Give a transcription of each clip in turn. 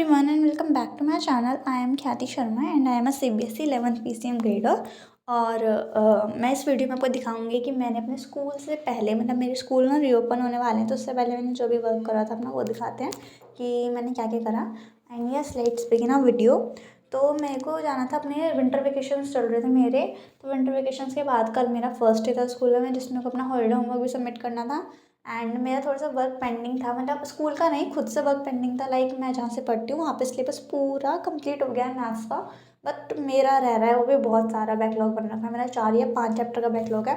everyone and welcome back to my channel. I am Khyati Sharma and I am a CBSE 11th PCM grader. और मैं इस video में आपको दिखाऊंगी कि मैंने अपने स्कूल से पहले मतलब मेरे स्कूल ना रीओपन होने वाले हैं तो उससे पहले मैंने जो भी वर्क करा था अपना वो दिखाते हैं कि मैंने क्या क्या करा। And yes let's begin a video. तो मेरे को जाना था अपने विंटर वेकेशंस चल रहे थे मेरे। तो विंटर वेकेशंस के बाद कल मेरा फर्स्ट डे था स्कूल में जिसमें को अपना हॉलीडे होमवर्क भी सबमिट करना था। एंड मेरा थोड़ा सा वर्क पेंडिंग था, मतलब स्कूल का नहीं, खुद से वर्क पेंडिंग था। लाइक मैं जहाँ से पढ़ती हूँ वहाँ पे सिलेबस पूरा कंप्लीट हो गया है मैथ्स का, बट मेरा रह रहा है वो भी बहुत सारा बैकलॉग बन रखा है। मेरा 4 या 5 चैप्टर का बैकलॉग है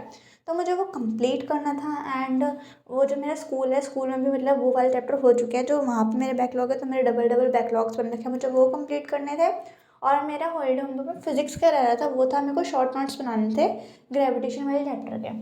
तो मुझे वो कंप्लीट करना था। एंड वो जो मेरा स्कूल है, स्कूल में भी मतलब वो वाले चैप्टर हो चुके हैं जो वहाँ पे मेरे बैकलॉग है, तो मेरे डबल डबल बैकलॉग्स बन रखे हैं, मुझे वो कंप्लीट करने थे। और मेरा हॉलीडे होमवर्क में फिजिक्स का रह रहा था, वो था मेरे को शॉर्ट नोट्स बनाने थे ग्रेविटेशन वाले चैप्टर के।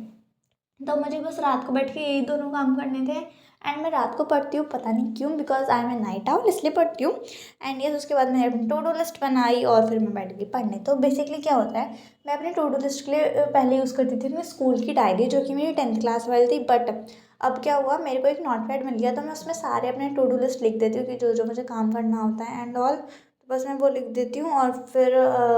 तो मुझे बस रात को बैठ के यही दोनों काम करने थे। एंड मैं रात को पढ़ती हूँ, पता नहीं क्यों, because I am a night owl, इसलिए पढ़ती हूँ। एंड यस उसके बाद मैंने अपनी टू डू लिस्ट बनाई और फिर मैं बैठ गई पढ़ने। तो बेसिकली क्या होता है, मैं अपनी टू डू लिस्ट के लिए पहले यूज़ करती थी अपनी स्कूल की डायरी जो कि मेरी 10th क्लास वाली थी। बट अब क्या हुआ, मेरे को एक नोटपैड मिल गया तो मैं उसमें सारे अपने टू डू लिस्ट लिख देती हूँ कि जो जो मुझे काम करना होता है एंड ऑल। तो बस मैं वो लिख देती हूँ और फिर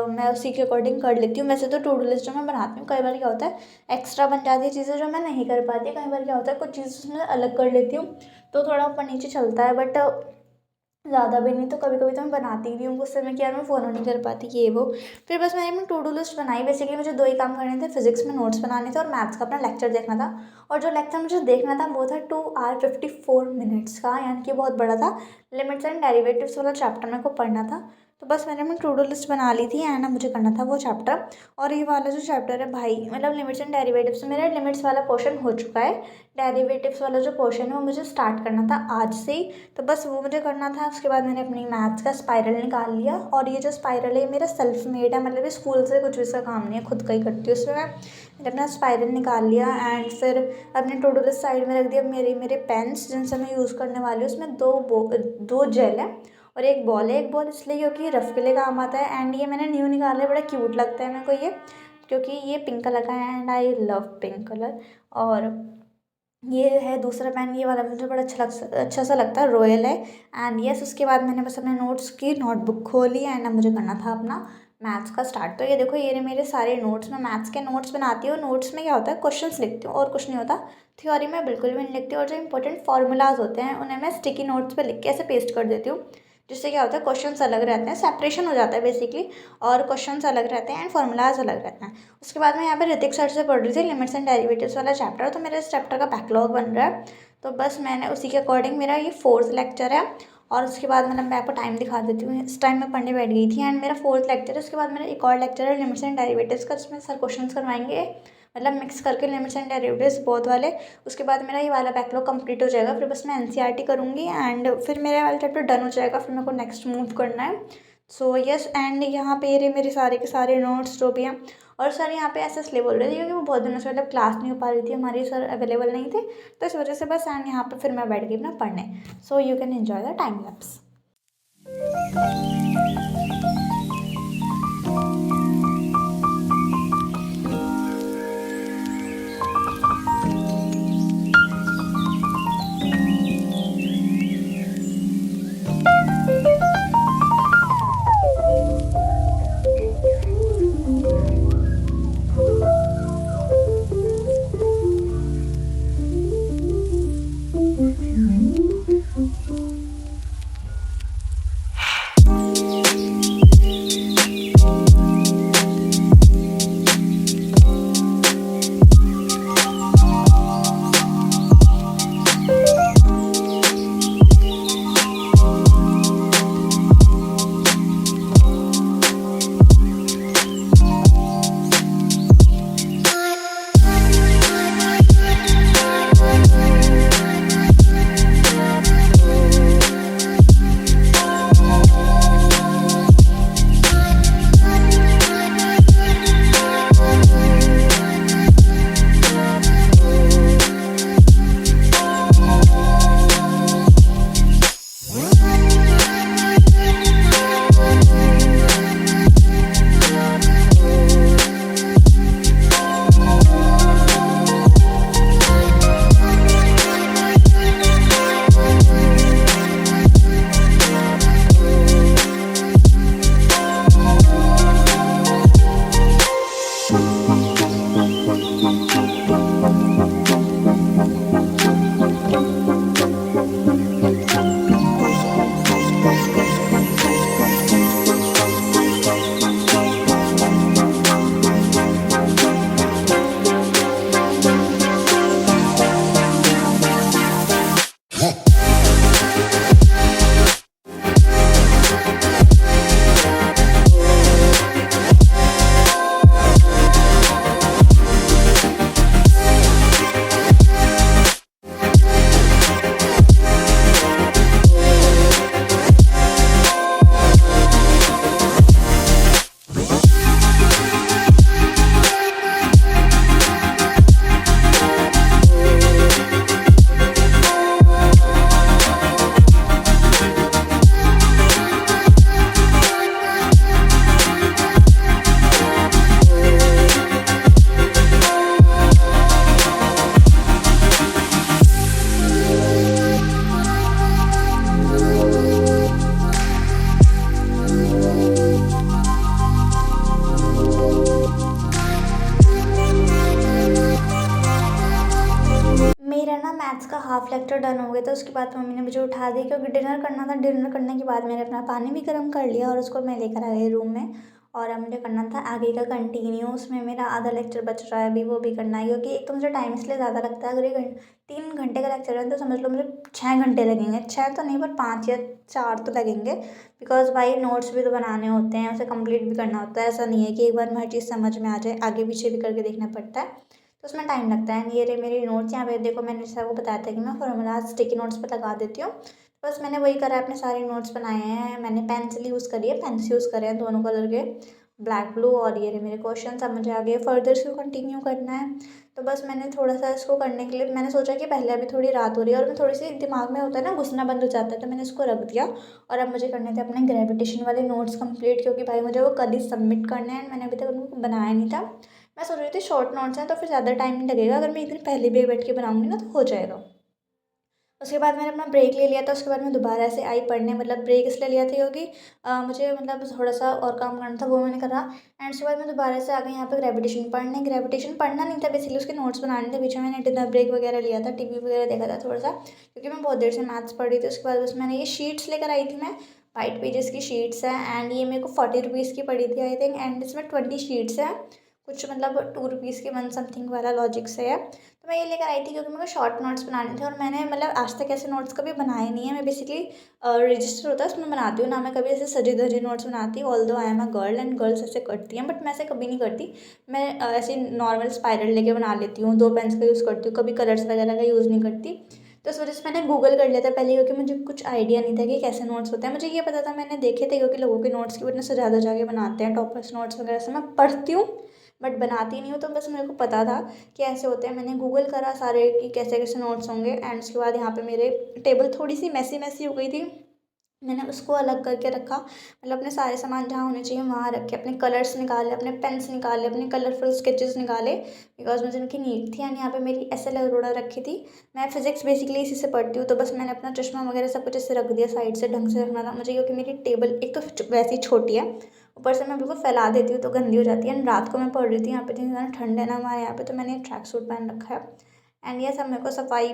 मैं उसी के अकॉर्डिंग कर लेती हूँ। वैसे तो टू डू लिस्ट जो मैं बनाती हूँ, कई बार क्या होता है एक्स्ट्रा बन जाती है चीज़ें जो मैं नहीं कर पाती, कई बार क्या होता है कुछ चीज़ उसमें अलग कर लेती हूँ तो थोड़ा ऊपर नीचे चलता है। बट ज़्यादा भी नहीं, तो कभी कभी तो मैं बनाती भी हूँ गुस्से में कि यार मैं फॉलो नहीं कर पाती ये वो। फिर बस मैंने अपनी टू डू लिस्ट बनाई। बेसिकली मुझे 2 ही काम करने थे, फिजिक्स में नोट्स बनाने थे और मैथ्स का अपना लेक्चर देखना था। और जो लेक्चर मुझे देखना था वो था 2 hour 54 minutes का, यानी कि बहुत बड़ा था। लिमिट्स एंड डेरिवेटिव्स वाला चैप्टर मेरे को पढ़ना था। तो बस मैंने अपनी टू डू लिस्ट बना ली थी एंड मुझे करना था वो चैप्टर। और ये वाला जो चैप्टर है भाई, मतलब लिमिट्स एंड डेरिवेटिव्स, मेरा लिमिट्स वाला पोर्शन हो चुका है। डेरिवेटिव्स वाला जो पोर्शन है वो मुझे स्टार्ट करना था आज से ही, तो बस वो मुझे करना था। उसके बाद मैंने अपनी मैथ्स का स्पाइरल निकाल लिया। और ये जो स्पाइरल है मेरा सेल्फ मेड है, मतलब ये स्कूल से कुछ भी इसका काम नहीं है, खुद का ही करती हूँ उसमें। मैंने अपना स्पाइरल निकाल लिया एंड फिर अपने टू डू लिस्ट साइड में रख दिया। मेरे पेन्स जिनसे मैं यूज़ करने वाली हूँ उसमें दो जेल है और एक बॉल है। एक बॉल इसलिए क्योंकि रफ के लिए काम आता है। एंड ये मैंने न्यू निकाला है, बड़ा क्यूट लगता है मेरे को ये, क्योंकि ये पिंक कलर का है and I love pink colour. और ये है दूसरा पेन, ये वाला मुझे बड़ा अच्छा सा लगता है, रॉयल है। एंड यस उसके बाद मैंने बस अपने नोट्स की नोटबुक खोली एंड अब मुझे करना था अपना मैथ्स का स्टार्ट। तो ये देखो, ये मेरे सारे नोट्स, मैं मैथ्स के नोट्स बनाती हूँ। नोट्स में क्या होता है, क्वेश्चंस लिखती हूँ और कुछ नहीं होता। थ्योरी में बिल्कुल भी नहीं लिखती, और जो इंपॉर्टेंट फार्मूलाज होते हैं उन्हें मैं स्टिकी नोट्स पर लिख के ऐसे पेस्ट कर देती हूँ, जिससे क्या होता है क्वेश्चंस अलग रहते हैं, सेपरेशन हो जाता है बेसिकली, और क्वेश्चंस अलग रहते हैं एंड फार्मूलाज अलग रहते हैं। उसके बाद मैं यहाँ पे ऋतिक सर से पढ़ रही थी लिमिट्स एंड डेरिवेटिव्स वाला चैप्टर, तो मेरे इस चैप्टर का बैकलॉग बन रहा है। तो बस मैंने उसी के अकॉर्डिंग, मेरा ये 4th लेक्चर है। और उसके बाद मतलब मैं आपको टाइम दिखा देती हूँ, इस टाइम मैं पढ़ने बैठ गई थी एंड मेरा 4th लेक्चर है। उसके बाद मेरा एक और लेक्चर है लिमिट्स एंड डेरिवेटिव्स का, जिसमें सर क्वेश्चंस करवाएंगे, मतलब मिक्स करके लिमिट्स एंड डेरिवेटिव्स बोथ वाले। उसके बाद मेरा ये वाला बैकलॉग कंप्लीट हो जाएगा, फिर बस मैं एनसीईआरटी करूँगी एंड फिर मेरा वाला चैप्टर डन हो जाएगा, फिर मेरे को नेक्स्ट मूव करना है। सो यस, एंड यहाँ पे ये मेरे सारे के सारे नोट्स जो भी हैं। और सर यहाँ पे ऐसे इसलिए बोल रहे थे क्योंकि वो बहुत दिनों से मतलब क्लास नहीं हो पा रही थी हमारी, सर अवेलेबल नहीं थे, तो इस वजह से बस। एंड यहाँ पे फिर मैं बैठ गई अपना पढ़ने। So you can enjoy the time lapse. Half lecture done हो गया था, उसके बाद मम्मी ने मुझे उठा दी क्योंकि डिनर करना था। डिनर करने के बाद मैंने अपना पानी भी गर्म कर लिया और उसको मैं लेकर आ गई रूम में। और अब मुझे करना था आगे का कंटिन्यू। उसमें मेरा आधा लेक्चर बच रहा है अभी, वो भी करना है क्योंकि एक तो मुझे टाइम इसलिए ज़्यादा लगता है। अगर ये 3 घंटे का लेक्चर है तो समझ लो मुझे 6 घंटे लगेंगे। 6 तो नहीं पर 5 या 4 तो लगेंगे, बिकॉज भाई नोट्स भी तो बनाने होते हैं, उसे कंप्लीट भी करना होता है। ऐसा नहीं है कि एक बार में हर चीज़ समझ में आ जाए, आगे पीछे भी करके देखना पड़ता है, तो उसमें टाइम लगता है। ये रहे मेरे नोट्स, यहाँ पे देखो मैंने जैसे आपको बताया था कि मैं फॉर्मूलाज स्टिकी नोट्स पे लगा देती हूँ। बस मैंने वही करा है, अपने सारे नोट्स बनाए हैं। मैंने पेंसिल यूज़ करी है, पेन्स यूज़ करे हैं दोनों कलर के, ब्लैक ब्लू। और ये रहे मेरे क्वेश्चन। अब मुझे आगे फर्दर इसको कंटिन्यू करना है। तो बस मैंने थोड़ा सा इसको करने के लिए मैंने सोचा कि पहले अभी थोड़ी रात हो रही है और मैं थोड़ी सी दिमाग में होता है ना घुसना बंद हो जाता है, तो मैंने इसको रख दिया। और अब मुझे करने थे अपने ग्रेविटेशन वाले नोट्स कंप्लीट, क्योंकि भाई मुझे वो कल ही सबमिट करने हैं। मैंने अभी तक उनको बनाया नहीं था। मैं सोच रही थी शॉर्ट नोट्स हैं तो फिर ज़्यादा टाइम नहीं लगेगा, अगर मैं एक दिन पहले भी बैठ के बनाऊंगी ना तो हो जाएगा। उसके बाद मैंने अपना ब्रेक ले लिया था। उसके बाद मैं दोबारा से आई पढ़ने, मतलब ब्रेक इसलिए लिया था क्योंकि मुझे मतलब थोड़ा सा और काम करना था, वो मैंने करा। एंड उसके बाद मैं दोबारा से आ गई यहाँ पे ग्रेविटेशन पढ़ने। ग्रेविटेशन पढ़ना नहीं था बेसिकली, उसके नोट्स बनाने थे। बीच में मैंने डिनर ब्रेक वगैरह लिया था, टीवी वगैरह देखा था थोड़ा सा, क्योंकि मैं बहुत देर से मैथ्स पढ़ रही थी। उसके बाद बस मैंने ये शीट्स लेकर आई थी मैं, वाइट पेजेस की शीट्स हैं। एंड ये मेरे को 40 रुपीज़ की पड़ी थी आई थिंक। एंड इसमें 20 शीट्स हैं, कुछ मतलब 2 रुपीज़ के 1 समथिंग वाला लॉजिक से है। तो मैं ये लेकर आई थी क्योंकि मेरे को शॉर्ट नोट्स बनाने थे। और मैंने मतलब आज तक ऐसे नोट्स कभी बनाए नहीं है। मैं बेसिकली रजिस्टर होता है उसमें बनाती हूँ ना, मैं कभी ऐसे सजे धजे नोट्स बनाती हूँ। Although I am a girl and girls ऐसे करती हैं, बट मैं ऐसे कभी नहीं करती। मैं ऐसे नॉर्मल स्पाइरल लेके बना लेती हूँ, 2 पेन्स का यूज़ करती हूँ, कभी कलर्स वगैरह का यूज़ नहीं करती। तो इस वजह से मैंने गूगल कर लिया था पहले, क्योंकि मुझे कुछ आइडिया नहीं था कि कैसे नोट्स होते हैं। मुझे ये पता था, मैंने देखे थे क्योंकि लोगों के नोट्स की वजह से ज़्यादा जाके बनाते हैं, टॉपर्स नोट्स वगैरह से। मैं पढ़ती हूँ बट बनाती नहीं हूँ, तो बस मेरे को पता था कि ऐसे होते हैं। मैंने गूगल करा सारे कि कैसे कैसे नोट्स होंगे। एंड उसके बाद यहाँ पे मेरे टेबल थोड़ी सी मैसी मैसी हो गई थी, मैंने उसको अलग करके रखा। मतलब अपने सारे सामान जहाँ होने चाहिए वहाँ रखे, अपने कलर्स निकाले, अपने पेन्स निकाले, अपने कलरफुल स्केचेस निकाले, बिकॉज मुझे उनकी नीड थी। एंड यहाँ पे मेरी SL अरोड़ा रखी थी। मैं फिजिक्स बेसिकली इसी से पढ़ती हूँ, तो बस मैंने अपना चश्मा वगैरह सब कुछ ऐसे रख दिया साइड से, ढंग से रखना था मुझे, क्योंकि मेरी टेबल एक तो वैसे ही छोटी है, ऊपर से मैं बिल्कुल फैला देती हूँ तो गंदी हो जाती है। एंड रात को मैं पढ़ रही थी, यहाँ पे इतनी ज़्यादा ठंड है ना हमारे यहाँ पे, तो मैंने ट्रैक सूट पहन रखा है। एंड ये सब मेरे को सफाई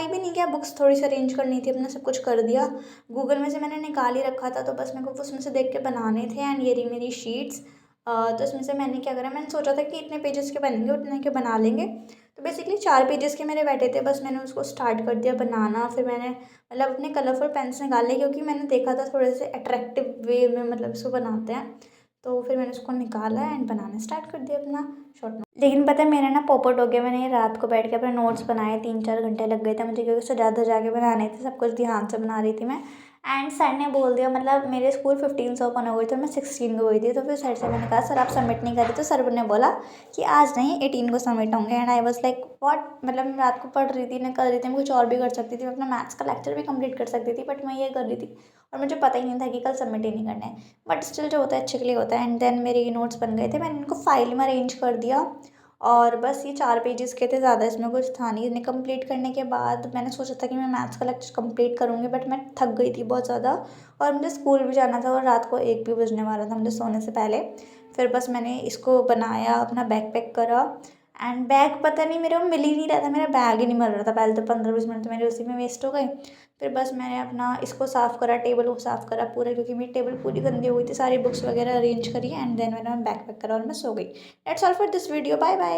भी नहीं किया, बुक्स थोड़ी सी अरेंज करनी थी, अपना सब कुछ कर दिया। गूगल में से मैंने निकाल ही रखा था, तो बस मेरे को उसमें से देख के बनाने थे। एंड ये रही मेरी शीट्स। तो इसमें से मैंने क्या करा, मैंने सोचा था कि इतने पेजेस के बनेंगे, उतने के बना लेंगे। तो बेसिकली 4 पेजेस के मेरे बैठे थे, बस मैंने उसको स्टार्ट कर दिया बनाना। फिर मैंने मतलब अपने कलरफुल पेन्स निकाले, क्योंकि मैंने देखा था थोड़े से अट्रैक्टिव वे में मतलब इसको बनाते हैं। तो फिर मैंने उसको निकाला एंड बनाना स्टार्ट कर दिया अपना शॉर्ट नोट। लेकिन पता है मेरा ना पोपट हो गया, मैंने ये रात को बैठ के अपने नोट्स बनाए, 3-4 घंटे लग गए थे मुझे, क्योंकि उससे ज़्यादा जाके बनाने थे, सब कुछ ध्यान से बना रही थी मैं। एंड सर ने बोल दिया, मतलब मेरे स्कूल 15 से ओपन हो गई थी, मैं 16 को गई थी। तो फिर सर से मैंने कहा सर आप सबमिट नहीं कर रहे, तो सर ने बोला कि आज नहीं 18 को सबमिट होंगे। And I was like what, मतलब मैं रात को पढ़ रही थी, मैं कर रही थी, मैं कुछ और भी कर सकती थी, मैं अपना मैथ्स का लेक्चर भी कंप्लीट कर सकती थी, बट मैं ये कर रही थी और मुझे पता ही नहीं था कि कल सबमिट ही नहीं करना है। बट स्टिल जो होता है अच्छे के लिए होता है। एंड देन मेरे ये नोट्स बन गए थे, मैंने इनको फाइल में अरेंज कर दिया। और बस ये 4 पेजेस के थे, ज़्यादा इसमें कुछ था नहीं। इन्हें कंप्लीट करने के बाद मैंने सोचा था कि मैं मैथ्स का लेक्चर कंप्लीट करूँगी, बट मैं थक गई थी बहुत ज़्यादा और मुझे स्कूल भी जाना था, और रात को 1 भी बजने वाला था मुझे सोने से पहले। फिर बस मैंने इसको बनाया, अपना बैग पैक करा। एंड बैग पता नहीं मेरे को मिल ही नहीं रहा था, मेरा बैग ही नहीं मिल रहा था। पहले तो 15-20 मिनट तो मेरे उसी में वेस्ट हो गए। फिर बस मैंने अपना इसको साफ़ करा, टेबल को साफ़ करा पूरा, क्योंकि मेरी टेबल पूरी गंदी हो गई थी, सारी बुक्स वगैरह अरेंज करी। एंड देन मैंने बैग पैक करा और मैं सो गई। That's all for this video, bye bye.